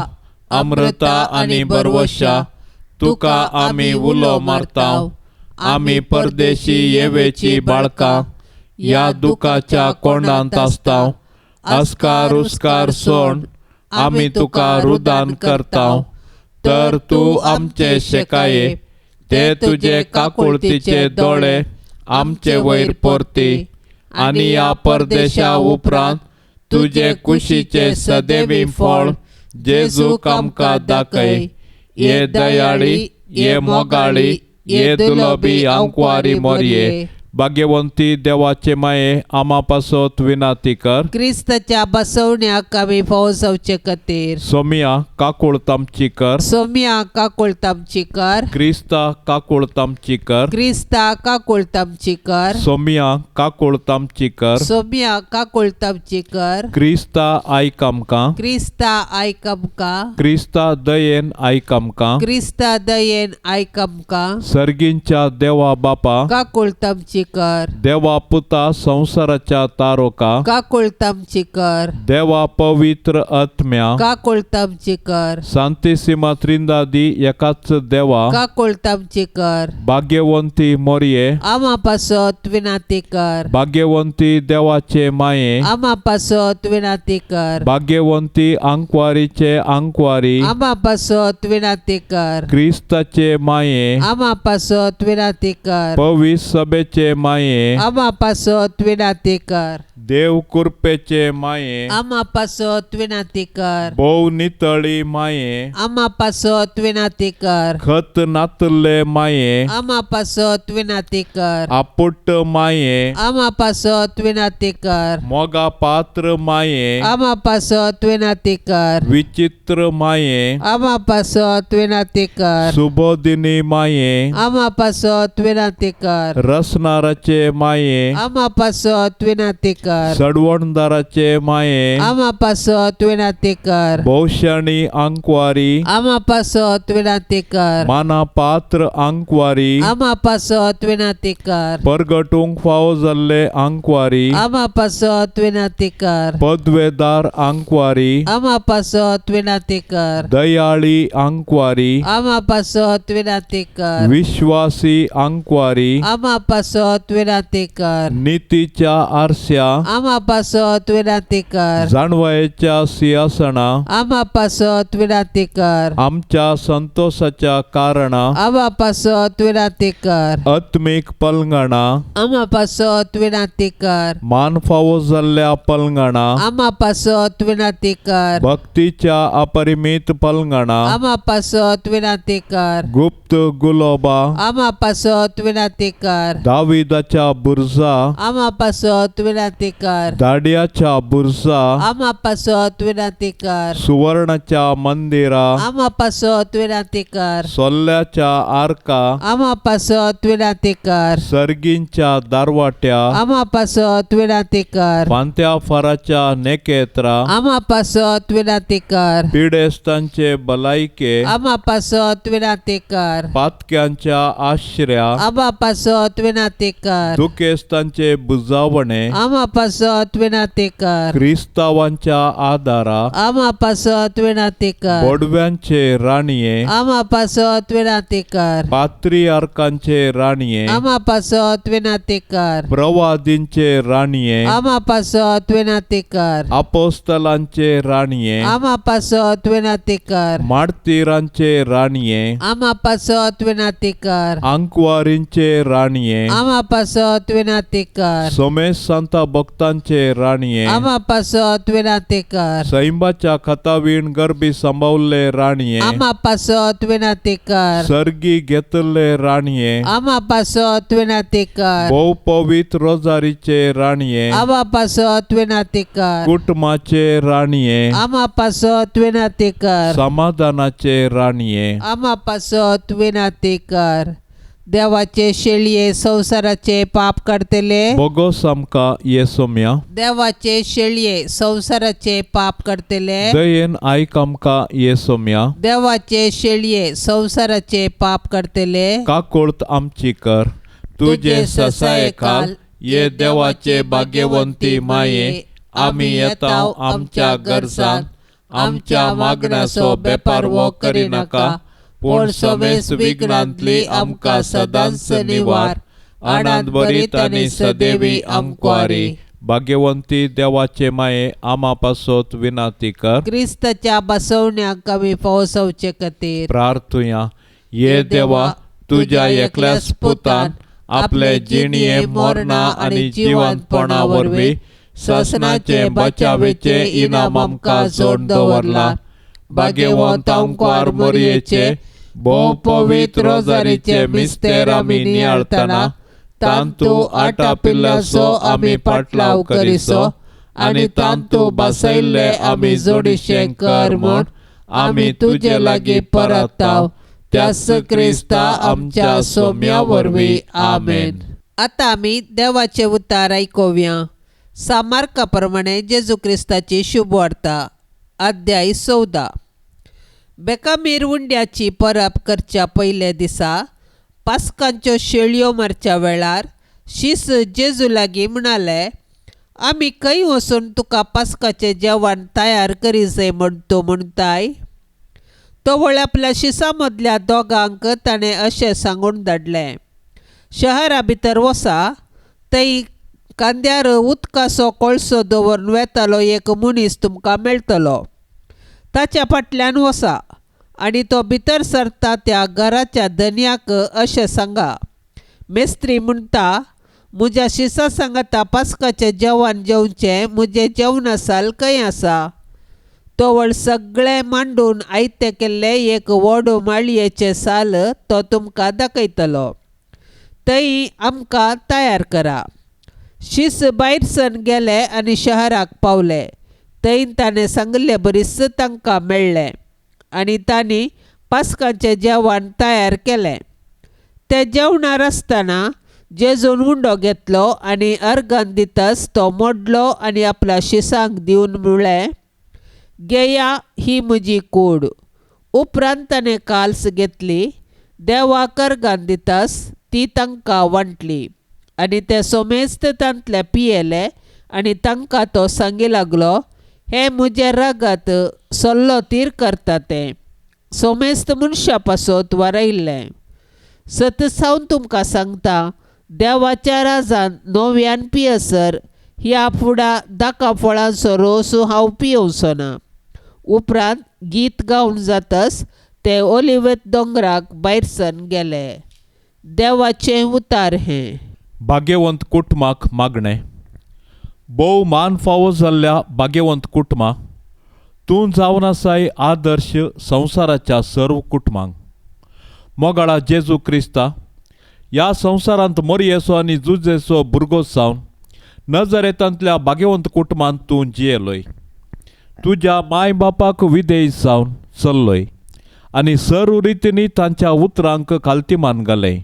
अमृता आणि बरवशा तुका आमी उलो मारताव. आमी परदेशी येवेची बाळकां या दुखाच्या कोंडांत आसताव. अस्कार उस्कार सोड आमी तुका रुदान करताव. तर तू आमचे शेकाये ते तुझे काकुळतीचे दोळे आमचे वयर परती आणि या परदेशा उपरांत तुझे कुशीचे सदैवी फळ जेजूक आमकां दाखय. ये दयाळी ये मोगाळी ये दुलोबी आंकवारी मोरये. भाग्यवंती देवाचे माये आम्हा पासत विनंती कर. क्रिस्ताच्या बसवण्याक आमी फावो जावचे खातीर सोमिया काकुळ तामची कर. सोम्या काकुळ तामची कर. क्रिस्ता काकुळ तामची कर. क्रिस्ता काकुळ तामची कर. सोमिया काकुळ तामची कर. सोम्या काकुळ तामची कर. क्रिस्ता आयक आमकां. क्रिस्ता आयक आमकां. क्रिस्ता दयेन आयक आमकां. क्रिस्ता दयेन आयक आमकां. सर्गींच्या देवा बापा काकुळ तामची कर. देवा पुता संसाराच्या तारोका, काकुळतामची कर. देवा पवित्र आत्म्या, काकुळतामची कर. शांतिसीमा त्रिंदादी एकाच देवा, काकुळतामची कर. भाग्यवंती मोरये, आम्हापासत विनाती कर. भाग्यवंती देवाचे माये, आम्हापासत विनाती कर. भाग्यवंती अंकवारीचे अंकवारी, आम्हापासत विनाती कर. ख्रिस्ताचे माये, आम्हापासत विनाती कर. पवित्र सभेचे माये, आम्हापासत विनाती कर. देव कृपेचे माये, आम्हापासत विनाती कर. बहु नितळी माये, आम्हापासत विनाती कर. खत नातले माये, आम्हापासत विनाती कर. आपुट माये, आम्हापासत विनाती कर. मोगा पात्र माये, आम्हापासत विनाती कर. विचित्र माये, आम्हापासत विनाती कर. सुबोधिनी माये, आम्हापासत विनाती कर. रसनाराचे माये, आम्हापासत विनाती कर. सडवणदाराचे माये, आम्हापासत विनाती कर. भौषणी अंकवारी, आम्हापासत विनाती कर. माना पात्र अंकवारी, आम्हापासत विनाती कर. परगटूंक फावो जाल्ले अंकवारी, आम्हापासत विनाती कर. पदवेदार अंकवारी, आम्हापासत विनाती कर. दयाळी अंकवारी, आम्हापासत विनाती कर. विश्वासी अंकवारी, आम्हापासत विनाती कर. नीतीच्या आरस्या, आम्हापासत विनाती कर. जाणवायेच्या सिंहासना, आम्हापासत विनाती कर. आमच्या संतोषाच्या कारणा, आम्हापासत विनाती कर. आत्मिक पलंगणा, आम्हापासत विनाती कर. मान फावो जाल्ल्या पलंगणा, आम्हापासत विनाती कर. भक्तीच्या अपरिमित पलंगणा, आम्हापासत विनाती कर. गुप्त गुलोबा, आम्हापासत विनाती कर. दाविदाच्या बुरजा, आम्हापासत विनाती कर. दाडियाच्या बुरजा, आम्हापासत विनाती कर. सुवर्णाच्या मंदिरा, आम्हापासत विनाती कर. सोल्ल्याच्या आरका, आम्हापासत विनाती कर. सर्गींच्या दारवाट्या, आम्हापासत विनाती कर. पांत्या फराच्या नेकेत्रा, आम्हापासत विनाती कर. पिडेस्तांचे बलायके, आम्हापासत विनाती कर. पातक्यांच्या आश्रया, आम्हापासत विनाती कर. दुखेस्तांचे बुजावणे, आम्हापासत विनाती कर. क्रिस्तावांच्या आदारा, आम्हापासत विनाती कर. बोडव्यांचे राणीये, आम्हापासत विनाती कर. पात्रियार्कांचे राणीये, आम्हापासत विनाती कर. प्रवादींचे राणीये, आम्हापासत विनाती कर. अपोस्तलांचे राणीये, आम्हापासत विनाती कर. मार्तिरांचे राणीये, आम्हापासत विनाती कर. अंकवारींचे राणीये, आम्हापासत विनाती कर. सोमेश संता भक्तांचे राणीये, आम्हापासत विनाती कर. सैंबाच्या खतावीण गर्भी संभावले राणीये, आम्हापासत विनाती कर. सर्गी घेतले राणीये, आम्हापासत विनाती कर. बहु पवित्र रोजारीचे राणीये, आम्हापासत विनाती कर. कुटुंबाचे राणीये, आम्हापासत विनाती कर. समाधानाचे राणीये, आम्हापासत विनाती कर. देवाचे शेळये संसाराचे पाप काढतले. बोगोस आमका येसोम्या, देवाचे शेळये संसाराचे पाप काढतले. दयेन आयक आमका येसोम्या, देवाचे शेळये संसाराचे पाप काढतले. काकोळत आमची कर. तुझे ससाये काल ये देवाचे भाग्यवंती माये, आम्ही येताव आमच्या गरजान, आमच्या मागण्याचो बेपार वो करी नाका, पूण सोमेस विघ्नांतली आमकां सदांच निवार, आनंद भरीत आनी सदैवी आमकारी. भाग्यवंती देवाचे माये, आमापासोत विनाती कर. क्रिस्ताच्या बसवण्याक आमी पावसवचे खातीर प्रार्थुया. ये देवा, तुझ्या एकल्याच पुतान आपले जिणये मोरणा आनी जिवंतपणा वरवीं ससनाचे बचावेचे इनाम आमकां जोड दवरला. भाग्यवंत अंकवार मोरयेचे भोव पवित्र रोजारीचे मिस्तेर आमी नियाळतना तांतू आटा पिल्ल्याचो आमी पाटलाव करिसो, आनी तांतू बसयल्ले आमी जोडिशें कर म्हूण आमी तुजे लागीं परताव. त्यास क्रिस्ता आमच्या सोम्या वरवीं. आमेन. आतां आमी देवाचे उतार आयकुया. सामार्का प्रमाणे जेजू क्रिस्ताची शुभ वार्ता. अध्याय 14. बेकामीर उंड्याची परब करच्या पयले दिसा पास्कांच्यो शेळयो मारच्या वेळार शीस जेजू लागीं म्हणाले, आमी खंय वचून तुका पास्काचें जेवण तयार करीसय म्हण तूं म्हणटाय? तो वळ आपल्या शिसां मदल्या दोगांक ताणें अशें सांगून धाडलें, शहरा भितर वसा, थंय कांद्यार उदकाचो कोळसो दवरून वेतालो एक मनीस तुमकां मेळटलो. ताच्या फाटल्यान वसा आनी तो भितर सरता त्या घराच्या धन्याक अशें सांगा, मेस्त्री म्हणटा, म्हज्या शिसां सांगाता पास्काचें जेवण जेवचें म्हजें जेवण आसाल खंय आसा? तो वळ सगळें मांडून आयतें केल्लें एक व्हड माळयेचें साल तो तुमकां दाखयतलो. थंय आमकां तयार करा. शीस भायर सन गेले आनी शहराक पावले. थंय ताणें सांगल्लें बरीच तांकां मेळ्ळें आनी तांणी पास्काचें जेवण तयार केलें. ते जेवणार आसतना जेजून उंडो घेतलो आनी अर्गान दिताच तो मोडलो आनी आपल्या शिसांक दिवन म्हळें, घेया, ही म्हजी कूड. उपरांत ताणें काल्स घेतली, देवाक अर्गान दिताच ती तांकां वांटली आनी ते सोमेस्त तांतले पियेले आनी तांकां तो सांगी लागलो, हें म्हजे रगत सल्लो तीर करता तें, सोमेस्त मनशा पासत वारयल्लें. सत सावन तुमकां सांगता, देवाच्या राजान नव्यान पियसर ह्या फुडा दाका फळांचो रोस हांव पियोवचो ना. उपरांत गीत गावन जातच ते ओलिव्हत दोंगराक भायर सन गेले. देवाचें उतार हें. भाग्यवंत कुटुंबाक मागणें. भोव मान फावो जाल्ल्या भाग्यवंत कुटुंबा, तूं जावन आसाय आदर्श संवसाराच्या सर्व कुटुंबांक. मोगाळा जेजू क्रिस्ता, ह्या संवसारांत मोरयेचो आनी जुजेचो भुरगो जावन नजरेतांतल्या भाग्यवंत कुटुंबांत तूं जियेलोय. तुज्या माय बापाक विधेय जावन चल्लोय आनी सर्व रितींनी तांच्या उतरांक खालतीमान घालय.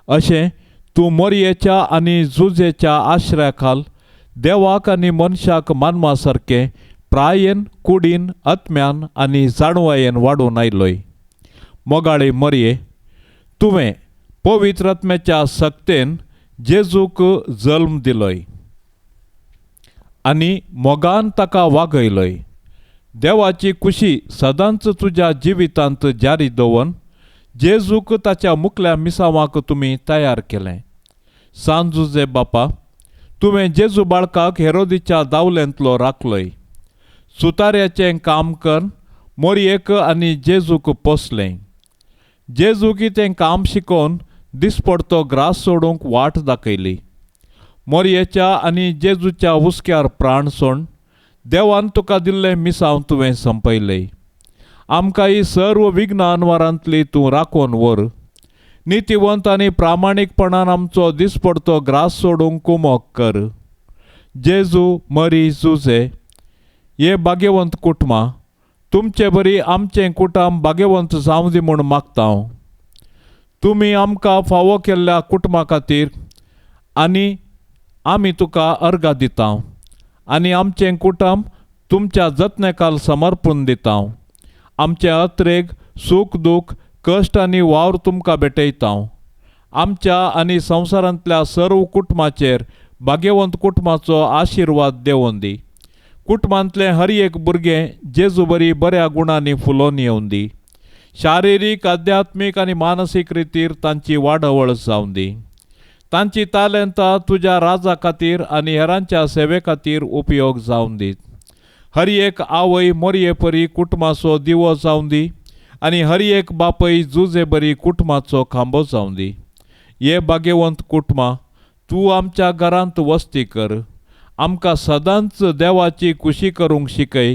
अशें तूं मोरयेच्या आनी जुजेच्या आश्रया खाल देवाक आनी मनशाक मानवा सारकें प्रायेन, कुडीन, आत्म्यान आनी जाणवायेन वाडून आयलोय. मोगाळे मोरये, तुवें पवित्र आत्म्याच्या सक्तेन जेजूक जल्म दिलोय आनी मोगान ताका वागयलोय. देवाची खुशी सदांच तुज्या जिवितांत जारी दवन जेजूक ताच्या मुखल्या मिसावांक तुमी तयार केलें. सांजुजे बापा, तुवें जेजू बाळकाक हेरोदीच्या दावल्यांतलो राखलोय. सुतार्याचें काम करून मोरयेक आनी जेजूक पोसलें. जेजूक तें काम शिकोवन दिसपडतो ग्रास सोडूंक वाट दाखयली. मोरयेच्या आनी जेजूच्या हुस्क्यार प्राण सोड देवान तुका दिल्लें मिसांव तुवें संपयलें. आमकां ही सर्व विघ्नां अनवरांतली तूं राखोवन व्हर. नितीवंत आनी प्रामाणीकपणान आमचो दिसपडतो ग्रास सोडूंक कुमोग कर. जेजू, मरी, जुजे, हे भाग्यवंत कुटुंबा, तुमचे बरी आमचें कुटुंब भाग्यवंत जावं दी म्हूण मागता हांव. तुमी आमकां फावो केल्ल्या कुटुंबा खातीर आनी आमी तुका अर्गां दिता आनी आमचें कुटुंब तुमच्या जतनेकाल समर्पून दिता. आमचे अत्रेक सूख दूख कश्ट आनी वावर तुमकां भेटयता. आमच्या आनी संवसारांतल्या सर्व कुटुंबाचेर भाग्यवंत कुटुंबाचो आशिर्वाद देंवोन दी. कुटुंबांतलें हर एक भुरगें जेजू बरी बऱ्या गुणांनी फुलोवन येवन दी. शारिरीक, आध्यात्मीक आनी मानसीक रितीर तांची वाडवळ जावं दी. तांची तालंतां तुज्या राजा खातीर आनी हेरांच्या सेवे खातीर उपयोग जावं दी. हर एक आवय मोरये परी कुटुंबाचो दिवो जावं दी आनी हर एक बापय जुजे बरी कुटुंबाचो खांबो जावं दी. हे भाग्यवंत कुटुंबा, तूं आमच्या घरांत वस्ती कर. आमकां सदांच देवाची खुशी करूंक शिकय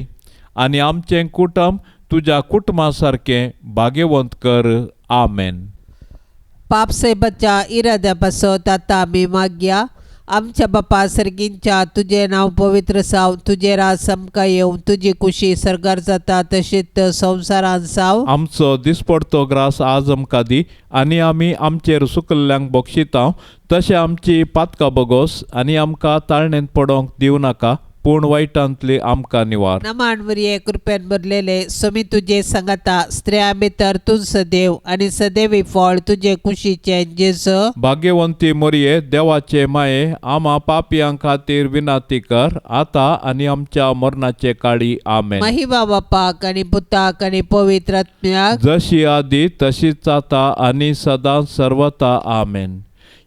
आनी आमचें कुटुंब तुज्या कुटुंबा सारकें भाग्यवंत कर. आमेन. पापसेबाच्या इराद्या पासत आतां आमी मागया. आमच्या बापा सर्गींच्या, तुजें नांव पवित्र जावं, तुजें राज आमकां येवं, तुजी खुशी सर्गार जाता तशीच संवसारांत जावं. आमचो दिसपडतो ग्रास आज आमकां दी आनी आमी आमचेर सुकल्ल्यांक बक्षिता तशें आमची पातकां बगोस आनी आमकां ताळणेंत पडोंक दिवं नाका, पूण वायटांतली आमकां निवार. नमाणवरी कृपेन भरलेले स्वामी तुझे सांगता स्त्रिया भितर तूं सदैव आणि सदैवी फळ तुझे कुशीचे जेजू. भाग्यवंती मोरये देवाचे माये आम्हा पापियां खातीर विनाती कर आता आणि आमच्या मरणाचे काळी आमेन. महिमा बापाक आणि पुताक आणि पवित्र आत्म्याक जशी आदी तशीच आता आणि सदां सर्वता आमेन.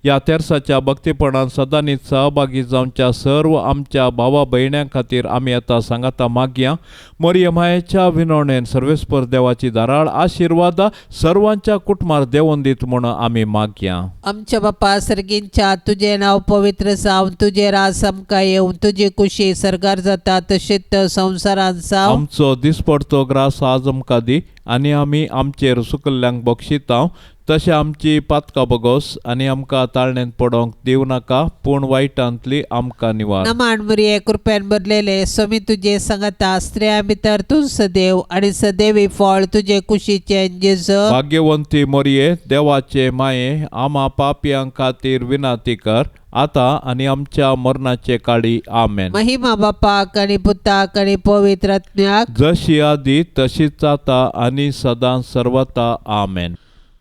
या तेरसाच्या भक्तीपणान सदांनीच सहभागी जावच्या सर्व आमच्या भावा भयण्यां खातीर आमी आतां सांगाता मागया. मोरये मायेच्या विनवणेन सर्वेस्पर देवाची दाराळ आशिर्वादा सर्वांच्या कुटुंबार देवून दीत म्हूण आमी मागया. आमच्या बापा सर्गींच्या तुझे नाव पवित्र जावन तुझे रास आमकां येवन तुझी कुशी सरकार जाता तशीच संवसारांत जावं. आमचो दिसपडतो ग्रास आज आमकां दी आनी आमी आमचेर सुकल्ल्यांक बक्षितांव तशें आमची पातकां बगोस आनी आमकां ताळणेंत पडोंक दिव नाका पूण वायटांतली आमकां निवार. नमाणवरी कृपेन भरलेले स्वामी तुझे सांगता स्त्रिया भितर तूं सदैव आणि सदैवी फळ तुझे कुशीचे जेजू. भाग्यवंती मोरये देवाचे माये आम्हा पापियां खातीर विनाती कर आता आणि आमच्या मरणाचे काळी आमेन. महिमा बापाक आणि पुताक आणि पवित्र आत्म्याक जशी आदी तशीच आता आणि सदां सर्वता आमेन.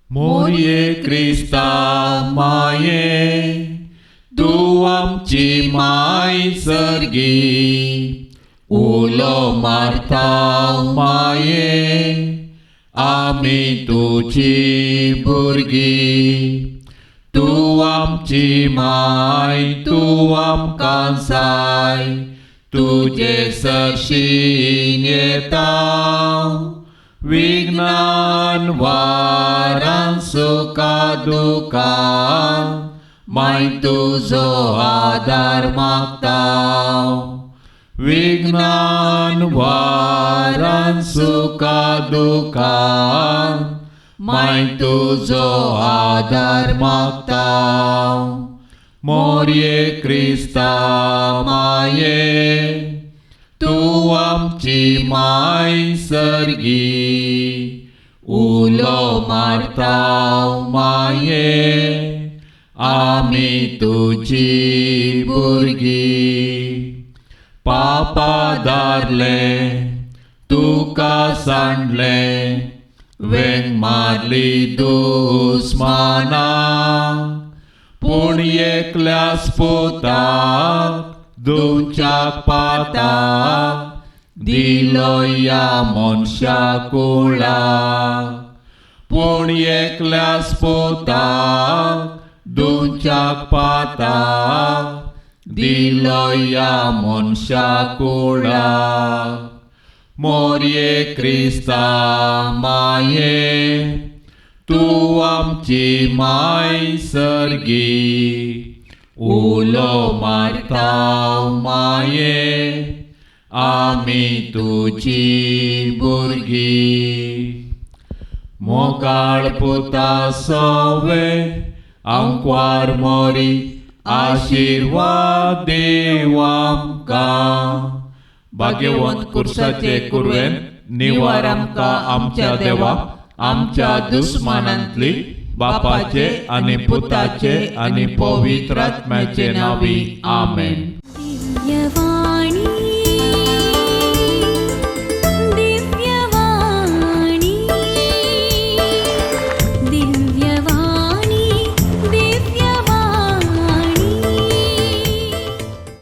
मोरये क्रिस्ता माये तू आमची माय सर्गी उलो मारता माये आमी तुझी भुरगी. तू आमची माय तू आमकां जाय तुजे सशीन येता विज्ञान वारां सुखा दुखान माय तुजो आदार मागता. विज्ञान वारां सुखा दुखान माय तुजो आदार मागता. मोरये क्रिस्ता माये तू आमची माय सर्गी उलो मारता माये आमी तुझी भुरगी. पापा दारले तुका सांडले वेंग मारली दुस्माना पूण एकल्यास पोताक दुचाक पाता दिलो या मनशा कुळा. पूण एकल्यास पोताक दुचाक पाता दिलो या मनशा कुळा. मोरये क्रिस्ता माये तू आमची माय सर्गी उलो मारता माये आमी तुझी भुरगी. मोगाळ पुता सोवे आंकवार मोरी आशिर्वाद देव आमकां. भाग्यवंत कुर्साचे कुरवेन निवार आमकां आमच्या देवा आमच्या दुस्मानांतली बापाचे आणि पुताचे आणि पवित्र आत्म्याचे नावी आमेन. दिव्यवाणी